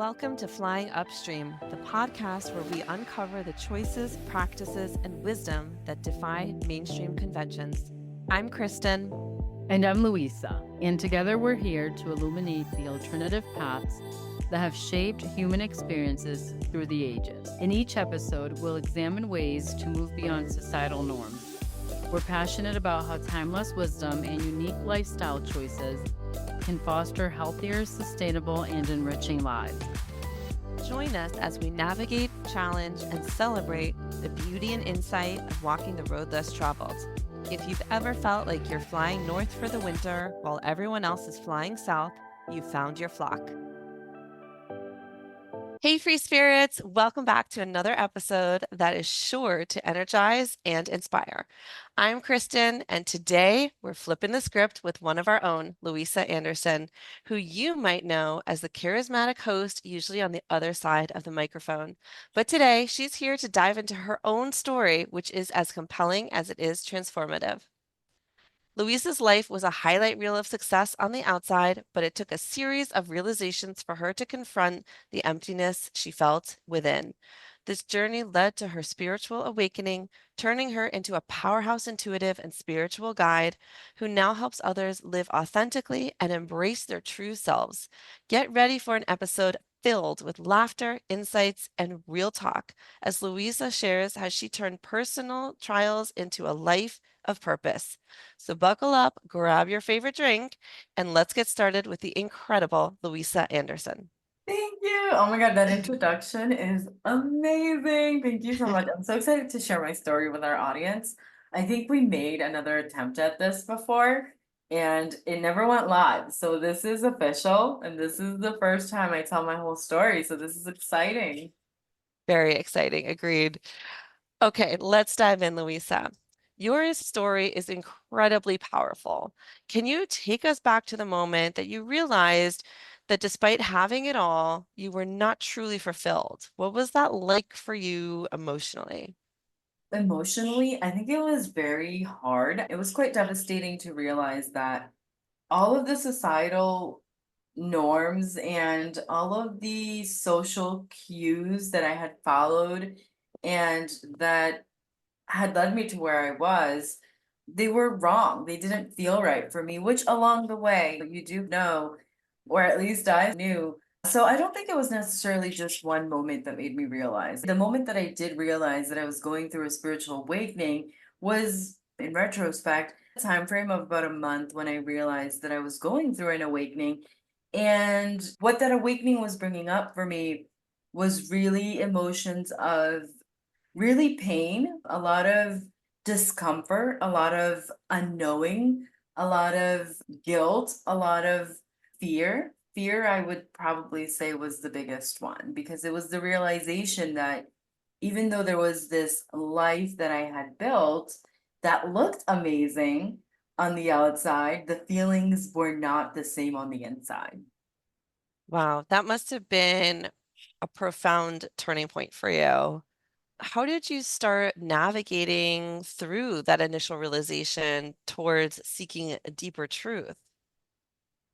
Welcome to Flying Upstream, the podcast where we uncover the choices, practices, and wisdom that defy mainstream conventions. I'm Kristyn. And I'm Luisa, and together we're here to illuminate the alternative paths that have shaped human experiences through the ages. In each episode, we'll examine ways to move beyond societal norms. We're passionate about how timeless wisdom and unique lifestyle choices can foster healthier, sustainable, and enriching lives. Join us as we navigate, challenge, and celebrate the beauty and insight of walking the road less traveled. If you've ever felt like you're flying north for the winter while everyone else is flying south, you've found your flock. Hey, free spirits, welcome back to another episode that is sure to energize and inspire. I'm Kristyn, and today we're flipping the script with one of our own, Luisa Anderson, who you might know as the charismatic host, usually on the other side of the microphone. But today she's here to dive into her own story, which is as compelling as it is transformative. Luisa's life was a highlight reel of success on the outside, but it took a series of realizations for her to confront the emptiness she felt within. This journey led to her spiritual awakening, turning her into a powerhouse intuitive and spiritual guide who now helps others live authentically and embrace their true selves. Get ready for an episode filled with laughter, insights, and real talk as Luisa shares how she turned personal trials into a life of purpose. So buckle up, grab your favorite drink, and let's get started with the incredible Luisa Anderson. Thank you. Oh my God, that introduction is amazing. Thank you so much. I'm so excited to share my story with our audience. I think we made another attempt at this before and it never went live. So this is official and this is the first time I tell my whole story. So this is exciting. Very exciting. Agreed. Okay, let's dive in, Luisa. Your story is incredibly powerful. Can you take us back to the moment that you realized that despite having it all, you were not truly fulfilled? What was that like for you emotionally? Emotionally, I think it was very hard. It was quite devastating to realize that all of the societal norms and all of the social cues that I had followed and that had led me to where I was, they were wrong. They didn't feel right for me, which along the way, you do know, or at least I knew. So I don't think it was necessarily just one moment that made me realize. The moment that I did realize that I was going through a spiritual awakening was, in retrospect, a time frame of about a month when I realized that I was going through an awakening. And what that awakening was bringing up for me was really emotions of really pain, a lot of discomfort, a lot of unknowing, a lot of guilt, a lot of fear. Fear, I would probably say, was the biggest one because it was the realization that even though there was this life that I had built that looked amazing on the outside, the feelings were not the same on the inside. Wow, that must have been a profound turning point for you. How did you start navigating through that initial realization towards seeking a deeper truth?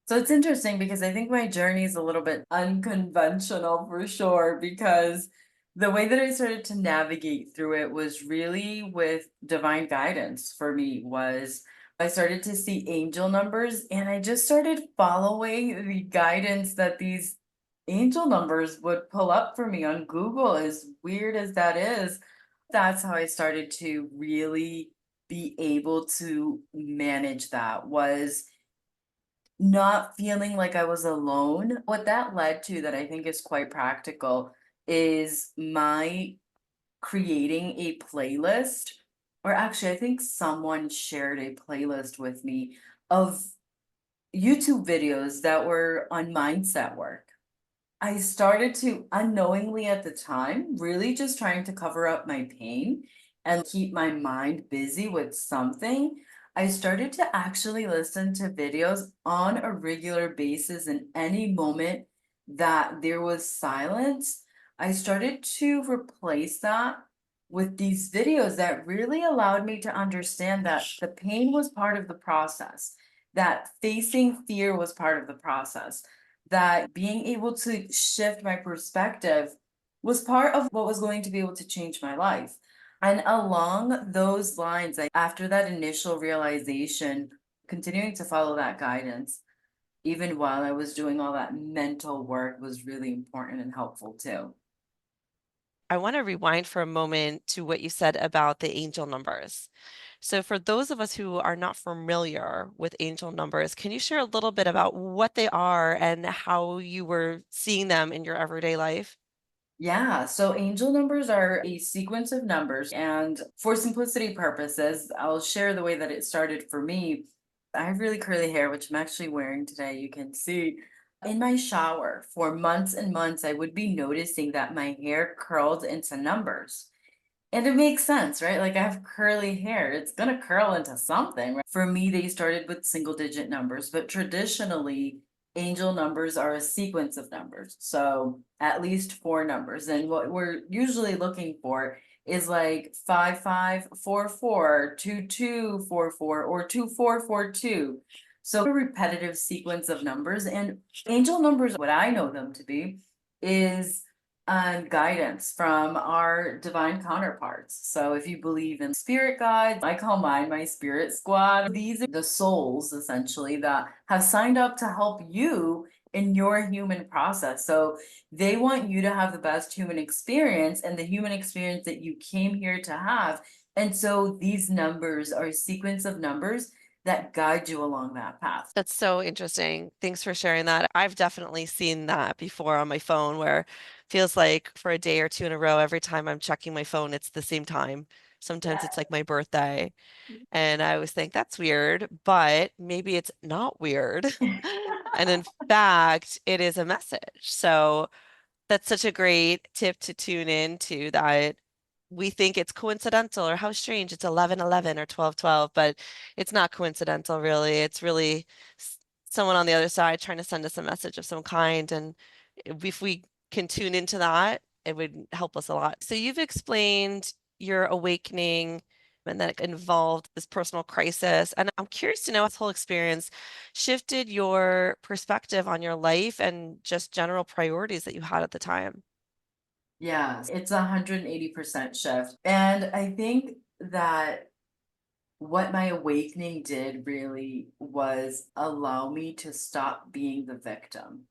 So it's interesting because I think my journey is a little bit unconventional for sure, because the way that I started to navigate through it was really with divine guidance for me was I started to see angel numbers and I just started following the guidance that these angel numbers would pull up for me on Google, as weird as that is. That's how I started to really be able to manage that was not feeling like I was alone. What that led to that I think is quite practical is my creating a playlist, or actually, I think someone shared a playlist with me of YouTube videos that were on mindset work. I started to unknowingly at the time, really just trying to cover up my pain and keep my mind busy with something. I started to actually listen to videos on a regular basis, and any moment that there was silence, I started to replace that with these videos that really allowed me to understand that the pain was part of the process, that facing fear was part of the process, that being able to shift my perspective was part of what was going to be able to change my life. And along those lines, after that initial realization, continuing to follow that guidance, even while I was doing all that mental work, was really important and helpful too. I want to rewind for a moment to what you said about the angel numbers. So, for those of us who are not familiar with angel numbers, can you share a little bit about what they are and how you were seeing them in your everyday life? Yeah, so angel numbers are a sequence of numbers. And for simplicity purposes, I'll share the way that it started for me. I have really curly hair, which I'm actually wearing today. You can see in my shower for months and months, I would be noticing that my hair curled into numbers. And it makes sense, right? Like I have curly hair, it's gonna curl into something, right? For me, they started with single digit numbers, but traditionally, angel numbers are a sequence of numbers. So at least four numbers. And what we're usually looking for is like 5544, 2244, or 2442. So a repetitive sequence of numbers. And angel numbers, what I know them to be, is guidance from our divine counterparts. So if you believe in spirit guides, I call mine my spirit squad. These are the souls essentially that have signed up to help you in your human process. So they want you to have the best human experience and the human experience that you came here to have. And so these numbers are a sequence of numbers that guide you along that path. That's so interesting. Thanks for sharing that. I've definitely seen that before on my phone where it feels like for a day or two in a row, every time I'm checking my phone, it's the same time. Sometimes it's like my birthday. And I always think that's weird, but maybe it's not weird. And in fact, it is a message. So that's such a great tip to tune in to that we think it's coincidental or how strange it's 11:11 or 12:12, but it's not coincidental really. It's really someone on the other side trying to send us a message of some kind. And if we can tune into that, it would help us a lot. So you've explained your awakening and that it involved this personal crisis. And I'm curious to know how this whole experience shifted your perspective on your life and just general priorities that you had at the time. Yeah, it's 180% shift. And I think that what my awakening did really was allow me to stop being the victim.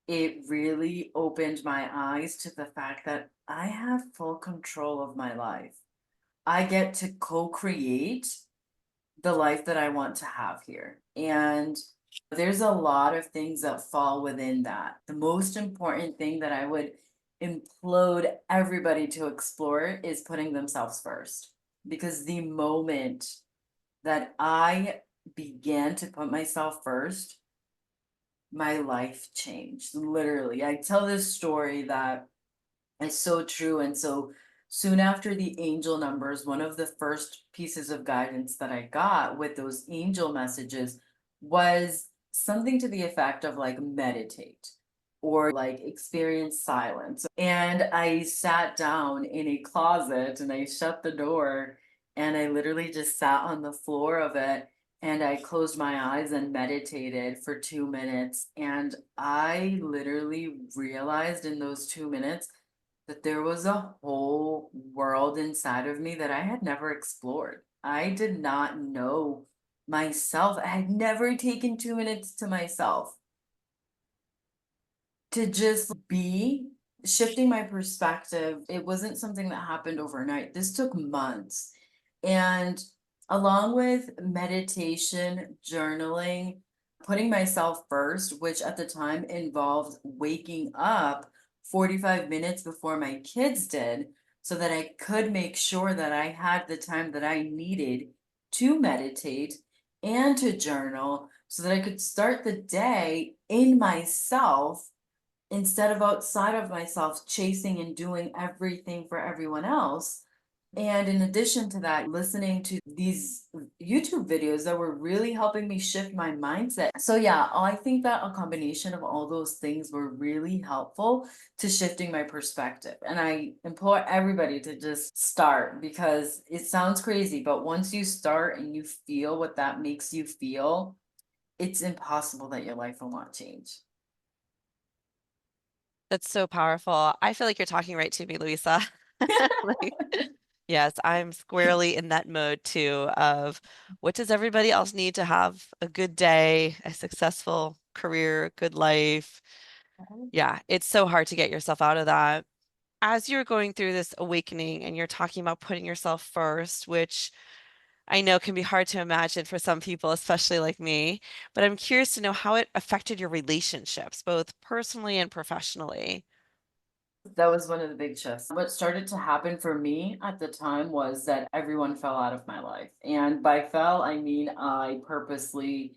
It really opened my eyes to the fact that I have full control of my life. I get to co create the life that I want to have here. And there's a lot of things that fall within that. The most important thing that I would implode everybody to explore is putting themselves first. Because the moment that I began to put myself first, my life changed. Literally. I tell this story that is so true. And so soon after the angel numbers, one of the first pieces of guidance that I got with those angel messages was something to the effect of like meditate or like experience silence. And I sat down in a closet and I shut the door and I literally just sat on the floor of it and I closed my eyes and meditated for 2 minutes. And I literally realized in those 2 minutes that there was a whole world inside of me that I had never explored. I did not know myself. I had never taken 2 minutes to myself to just be shifting my perspective. It wasn't something that happened overnight. This took months. And along with meditation, journaling, putting myself first, which at the time involved waking up 45 minutes before my kids did, so that I could make sure that I had the time that I needed to meditate and to journal so that I could start the day in myself instead of outside of myself chasing and doing everything for everyone else. And in addition to that, listening to these YouTube videos that were really helping me shift my mindset. So, yeah, I think that a combination of all those things were really helpful to shifting my perspective. And I implore everybody to just start because it sounds crazy, but once you start and you feel what that makes you feel, it's impossible that your life will not change. That's so powerful. I feel like you're talking right to me, Luisa. Like, yes, I'm squarely in that mode too of what does everybody else need to have a good day, a successful career, good life. Yeah, it's so hard to get yourself out of that. As you're going through this awakening and you're talking about putting yourself first, which I know can be hard to imagine for some people, especially like me, but I'm curious to know how it affected your relationships, both personally and professionally. That was one of the big shifts. What started to happen for me at the time was that everyone fell out of my life. And by fell, I mean I purposely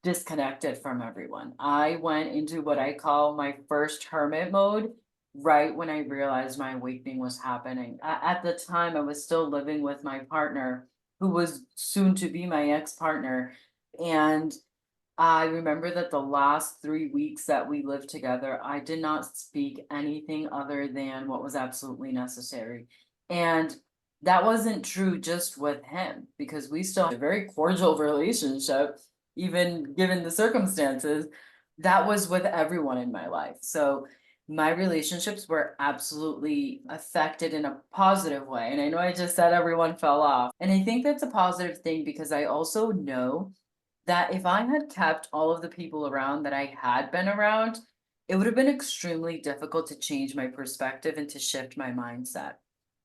disconnected from everyone. I went into what I call my first hermit mode right when I realized my awakening was happening. At the time, I was still living with my partner, who was soon to be my ex partner. And I remember that the last 3 weeks that we lived together, I did not speak anything other than what was absolutely necessary. And that wasn't true just with him because we still had a very cordial relationship, even given the circumstances. That was with everyone in my life. So my relationships were absolutely affected in a positive way. And I know I just said everyone fell off. And I think that's a positive thing because I also know that if I had kept all of the people around that I had been around, it would have been extremely difficult to change my perspective and to shift my mindset.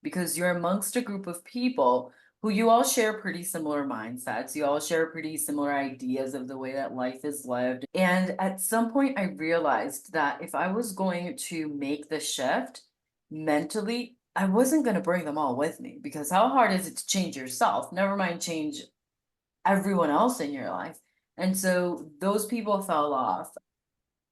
Because you're amongst a group of people who you all share pretty similar mindsets. You all share pretty similar ideas of the way that life is lived. And at some point, I realized that if I was going to make the shift mentally, I wasn't going to bring them all with me because how hard is it to change yourself? Never mind change everyone else in your life. And so those people fell off.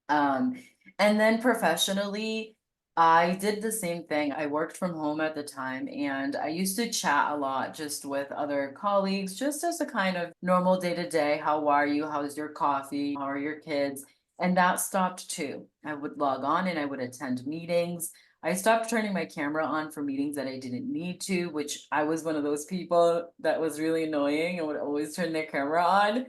Um, and then professionally, I did the same thing. I worked from home at the time and I used to chat a lot just with other colleagues, just as a kind of normal day to day. How are you? How's your coffee? How are your kids? And that stopped too. I would log on and I would attend meetings. I stopped turning my camera on for meetings that I didn't need to, which I was one of those people that was really annoying and would always turn their camera on.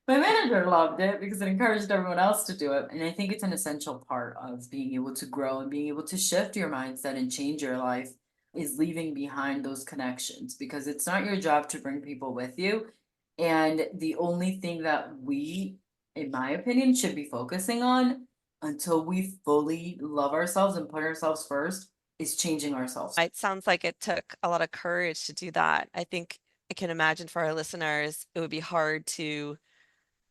My manager loved it because it encouraged everyone else to do it. And I think it's an essential part of being able to grow and being able to shift your mindset and change your life is leaving behind those connections because it's not your job to bring people with you. And the only thing that we, in my opinion, should be focusing on until we fully love ourselves and put ourselves first is changing ourselves. It sounds like it took a lot of courage to do that. I think I can imagine for our listeners, it would be hard to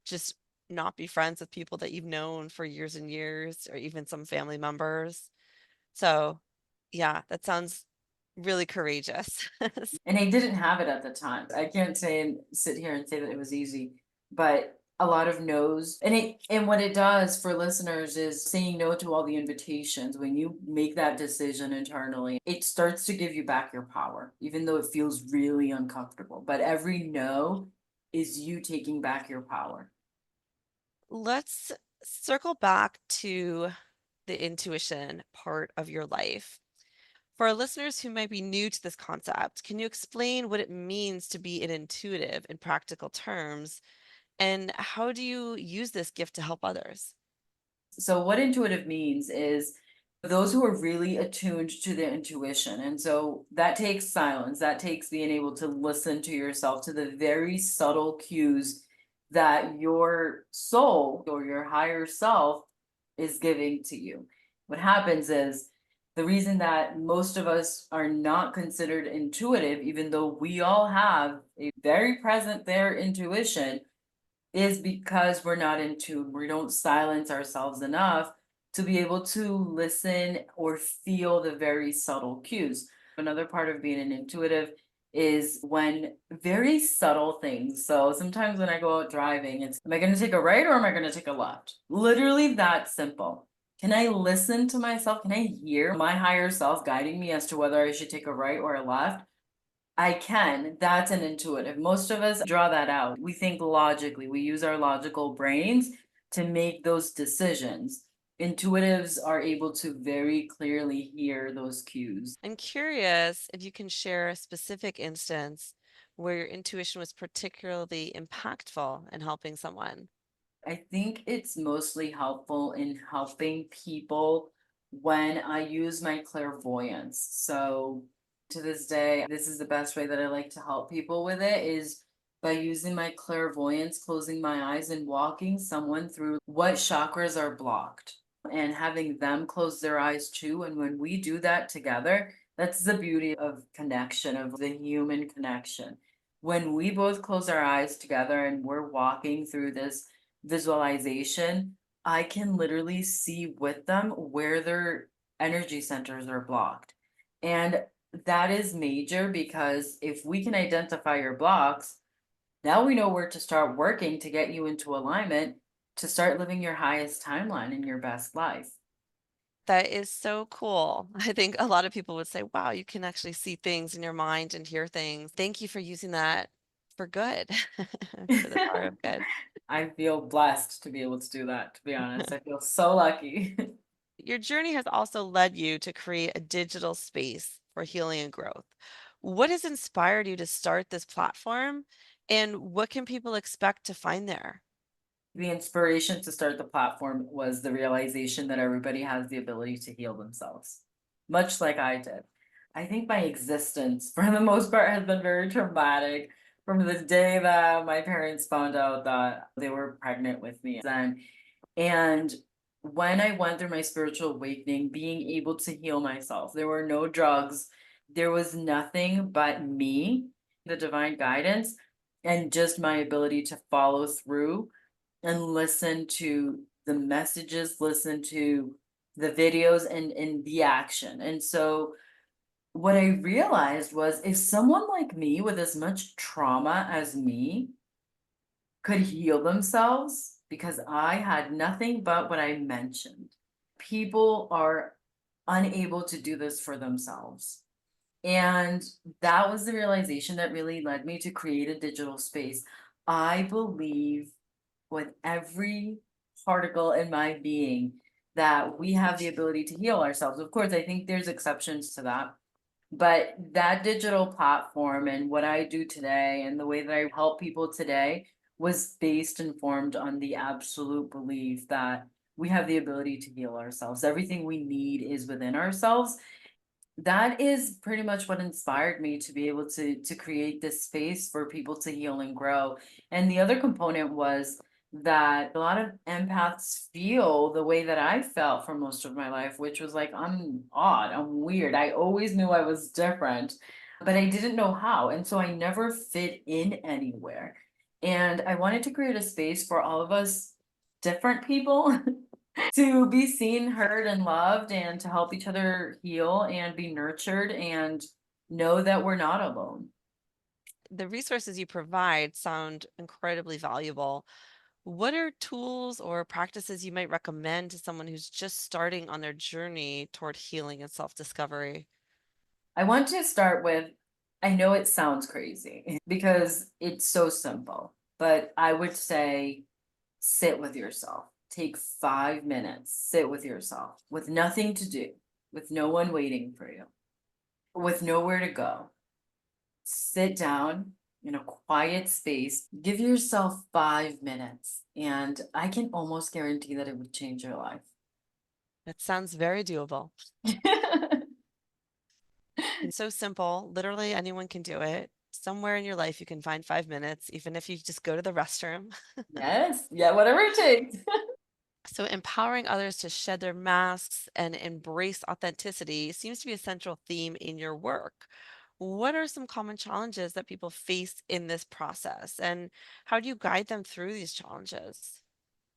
just not be friends with people that you've known for years and years, or even some family members. So, yeah, that sounds really courageous. And I didn't have it at the time. I can't say and sit here and say that it was easy, but a lot of no's. And what it does for listeners is saying no to all the invitations. When you make that decision internally, it starts to give you back your power, even though it feels really uncomfortable. But every no is you taking back your power. Let's circle back to the intuition part of your life. For our listeners who might be new to this concept, can you explain what it means to be an intuitive in practical terms? And how do you use this gift to help others? So, what intuitive means is those who are really attuned to their intuition. And so that takes silence, that takes being able to listen to yourself, to the very subtle cues that your soul or your higher self is giving to you. What happens is the reason that most of us are not considered intuitive, even though we all have a very present there intuition, is because we're not in tune. We don't silence ourselves enough to be able to listen or feel the very subtle cues. Another part of being an intuitive is when very subtle things. So sometimes when I go out driving, it's am I going to take a right or am I going to take a left? Literally that simple. Can I listen to myself? Can I hear my higher self guiding me as to whether I should take a right or a left? I can. That's an intuitive. Most of us draw that out. We think logically. We use our logical brains to make those decisions. Intuitives are able to very clearly hear those cues. I'm curious if you can share a specific instance where your intuition was particularly impactful in helping someone. I think it's mostly helpful in helping people when I use my clairvoyance. So to this day, this is the best way that I like to help people with it is by using my clairvoyance, closing my eyes and walking someone through what chakras are blocked and having them close their eyes too. And when we do that together, that's the beauty of connection, of the human connection. When we both close our eyes together and we're walking through this visualization, I can literally see with them where their energy centers are blocked. And that is major because if we can identify your blocks, now we know where to start working to get you into alignment to start living your highest timeline in your best life. That is so cool. I think a lot of people would say, wow, you can actually see things in your mind and hear things. Thank you for using that for good, for the power of good. I feel blessed to be able to do that, to be honest. I feel so lucky. Your journey has also led you to create a digital space for healing and growth. What has inspired you to start this platform, and what can people expect to find there? The inspiration to start the platform was the realization that everybody has the ability to heal themselves, much like I did. I think my existence, for the most part, has been very traumatic from the day that my parents found out that they were pregnant with me. And when I went through my spiritual awakening, being able to heal myself, there were no drugs, there was nothing but me, the divine guidance, and just my ability to follow through and listen to the messages, listen to the videos and the action. And so what I realized was if someone like me with as much trauma as me could heal themselves because I had nothing but what I mentioned. People are unable to do this for themselves. And that was the realization that really led me to create a digital space. I believe with every particle in my being that we have the ability to heal ourselves. Of course, I think there's exceptions to that. But that digital platform and what I do today and the way that I help people today was based and formed on the absolute belief that we have the ability to heal ourselves. Everything we need is within ourselves. That is pretty much what inspired me to be able to create this space for people to heal and grow. And the other component was that a lot of empaths feel the way that I felt for most of my life, which was like I'm odd, I'm weird. I always knew I was different, but I didn't know how. And so I never fit in anywhere. And I wanted to create a space for all of us different people to be seen, heard, and loved, and to help each other heal and be nurtured and know that we're not alone. The resources you provide sound incredibly valuable. What are tools or practices you might recommend to someone who's just starting on their journey toward healing and self-discovery? I want to start with I know it sounds crazy because it's so simple, but I would say sit with yourself. Take 5 minutes, sit with yourself with nothing to do, with no one waiting for you, with nowhere to go. Sit down in a quiet space, give yourself 5 minutes, and I can almost guarantee that it would change your life. That sounds very doable. It's so simple. Literally anyone can do it. Somewhere in your life, you can find 5 minutes, even if you just go to the restroom. Yes, yeah, whatever it takes. So, empowering others to shed their masks and embrace authenticity seems to be a central theme in your work. What are some common challenges that people face in this process, and how do you guide them through these challenges?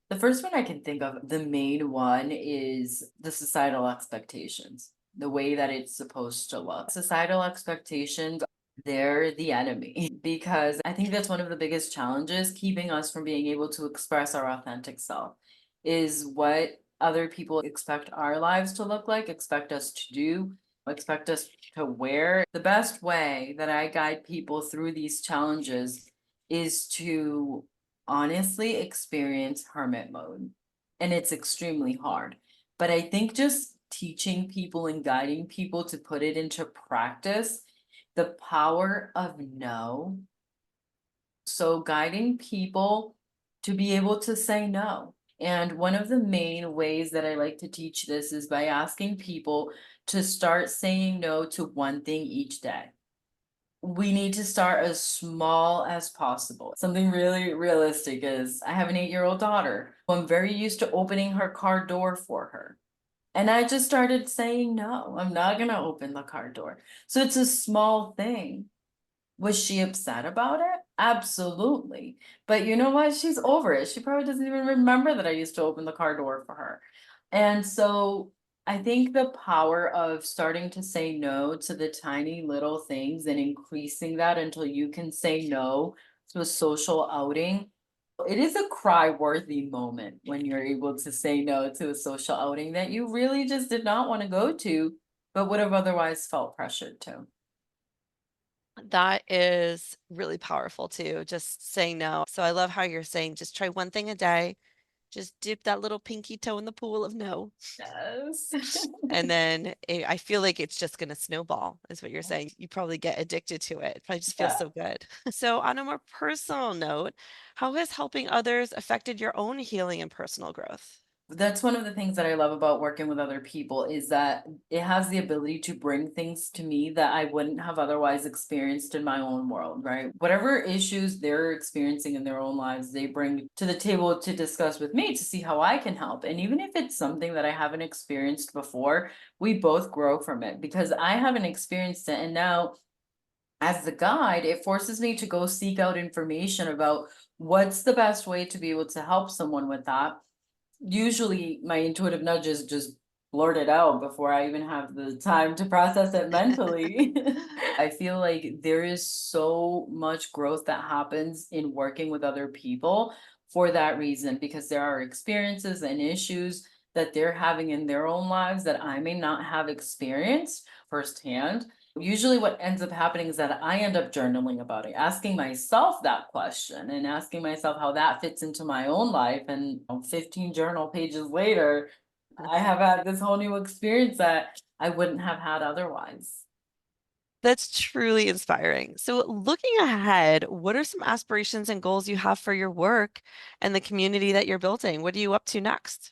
The first one I can think of, the main one is the societal expectations, the way that it's supposed to look. Societal expectations, they're the enemy because I think that's one of the biggest challenges keeping us from being able to express our authentic self is what other people expect our lives to look like, expect us to do, expect us to wear. The best way that I guide people through these challenges is to honestly experience hermit mode. And it's extremely hard. But I think just teaching people and guiding people to put it into practice, the power of no. So guiding people to be able to say no. And one of the main ways that I like to teach this is by asking people to start saying no to one thing each day. We need to start as small as possible. Something really realistic is I have an 8-year-old daughter who I'm very used to opening her car door for her. And I just started saying, no, I'm not going to open the car door. So it's a small thing. Was she upset about it? Absolutely. But you know what? She's over it. She probably doesn't even remember that I used to open the car door for her. And so I think the power of starting to say no to the tiny little things and increasing that until you can say no to a social outing. It is a cry-worthy moment when you're able to say no to a social outing that you really just did not want to go to, but would have otherwise felt pressured to. That is really powerful too, just saying no. So I love how you're saying just try one thing a day. Just dip that little pinky toe in the pool of no. Yes. And then I feel like it's just going to snowball, is what you're saying. You probably get addicted to it. It probably just feels Yeah. so good. So, on a more personal note, how has helping others affected your own healing and personal growth? That's one of the things that I love about working with other people is that it has the ability to bring things to me that I wouldn't have otherwise experienced in my own world, right? Whatever issues they're experiencing in their own lives, they bring to the table to discuss with me to see how I can help. And even if it's something that I haven't experienced before, we both grow from it because I haven't experienced it. And now, as the guide, it forces me to go seek out information about what's the best way to be able to help someone with that. Usually my intuitive nudges just blurt it out before I even have the time to process it mentally. I feel like there is so much growth that happens in working with other people for that reason, because there are experiences and issues that they're having in their own lives that I may not have experienced firsthand. Usually what ends up happening is that I end up journaling about it, asking myself that question and asking myself how that fits into my own life. And 15 journal pages later, I have had this whole new experience that I wouldn't have had otherwise. That's truly inspiring. So, looking ahead, what are some aspirations and goals you have for your work and the community that you're building? What are you up to next?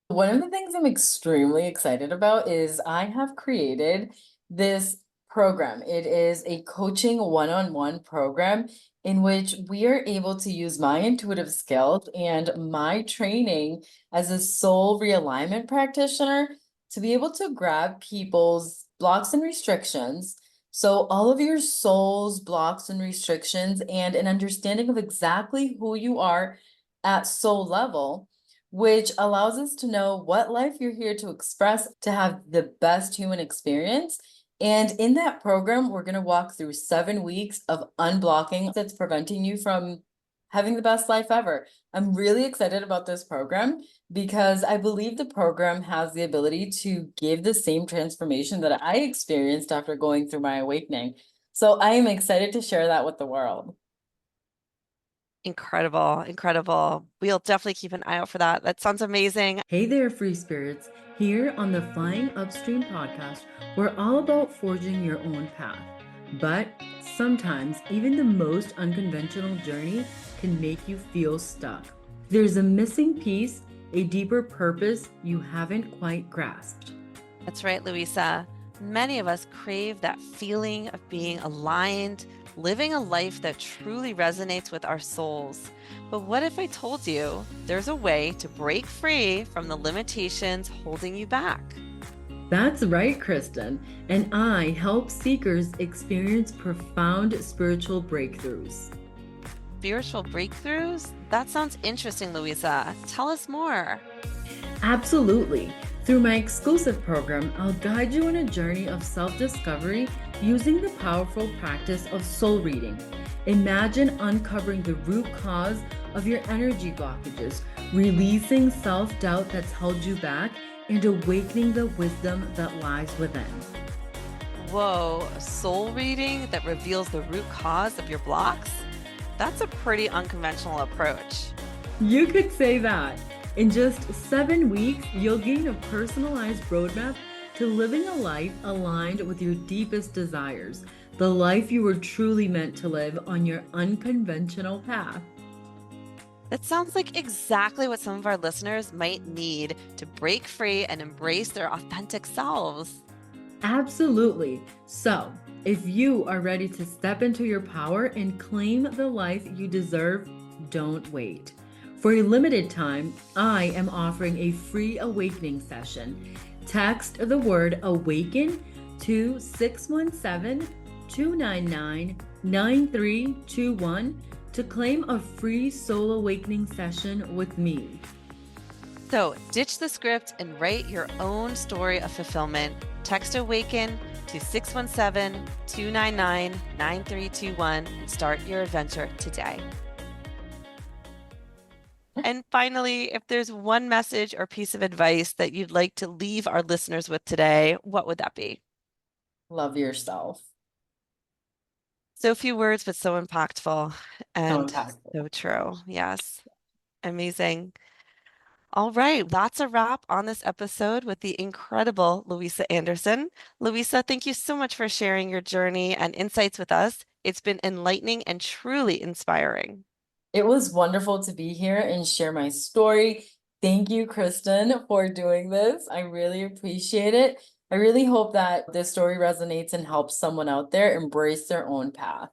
One of the things I'm extremely excited about is I have created this program. It is a coaching one-on-one program in which we are able to use my intuitive skills and my training as a soul realignment practitioner to be able to grab people's blocks and restrictions. So, all of your soul's blocks and restrictions, and an understanding of exactly who you are at soul level, which allows us to know what life you're here to express to have the best human experience. And in that program, we're going to walk through 7 weeks of unblocking that's preventing you from having the best life ever. I'm really excited about this program because I believe the program has the ability to give the same transformation that I experienced after going through my awakening. So I am excited to share that with the world. Incredible, incredible. We'll definitely keep an eye out for that. That sounds amazing. Hey there, free spirits. Here on the Flying Upstream Podcast, we're all about forging your own path. But sometimes, even the most unconventional journey can make you feel stuck. There's a missing piece, a deeper purpose you haven't quite grasped. That's right, Luisa. Many of us crave that feeling of being aligned, living a life that truly resonates with our souls. But what if I told you there's a way to break free from the limitations holding you back? That's right, Kristyn. And I help seekers experience profound spiritual breakthroughs. Spiritual breakthroughs? That sounds interesting, Luisa. Tell us more. Absolutely. Through my exclusive program, I'll guide you on a journey of self-discovery using the powerful practice of soul reading. Imagine uncovering the root cause of your energy blockages, releasing self-doubt that's held you back, and awakening the wisdom that lies within. Whoa, soul reading that reveals the root cause of your blocks? That's a pretty unconventional approach. You could say that. In just 7 weeks, you'll gain a personalized roadmap to living a life aligned with your deepest desires, the life you were truly meant to live on your unconventional path. That sounds like exactly what some of our listeners might need to break free and embrace their authentic selves. Absolutely. So, if you are ready to step into your power and claim the life you deserve, don't wait. For a limited time, I am offering a free awakening session. Text the word awaken to 617-299-9321 to claim a free soul awakening session with me. So ditch the script and write your own story of fulfillment. Text AWAKEN to 617-299-9321 and start your adventure today. And finally, if there's one message or piece of advice that you'd like to leave our listeners with today, what would that be? Love yourself. So few words, but so impactful and Fantastic. so true. Yes. Amazing. All right, that's a wrap on this episode with the incredible Luisa Anderson. Luisa, thank you so much for sharing your journey and insights with us. It's been enlightening and truly inspiring. It was wonderful to be here and share my story. Thank you, Kristyn, for doing this. I really appreciate it. I really hope that this story resonates and helps someone out there embrace their own path.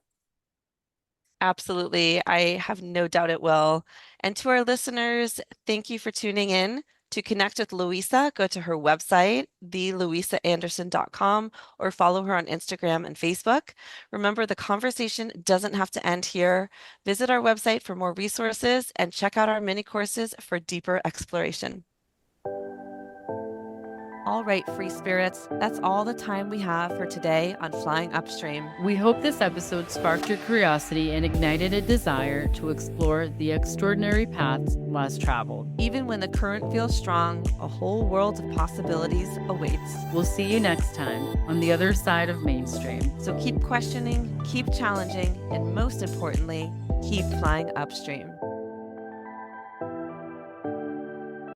Absolutely. I have no doubt it will. And to our listeners, thank you for tuning in. To connect with Luisa, go to her website, theluisaaanderson.com, or follow her on Instagram and Facebook. Remember, the conversation doesn't have to end here. Visit our website for more resources and check out our mini courses for deeper exploration. All right, free spirits, that's all the time we have for today on Flying Upstream. We hope this episode sparked your curiosity and ignited a desire to explore the extraordinary paths less traveled. Even when the current feels strong, a whole world of possibilities awaits. We'll see you next time on the other side of mainstream. So keep questioning, keep challenging, and most importantly, keep flying upstream.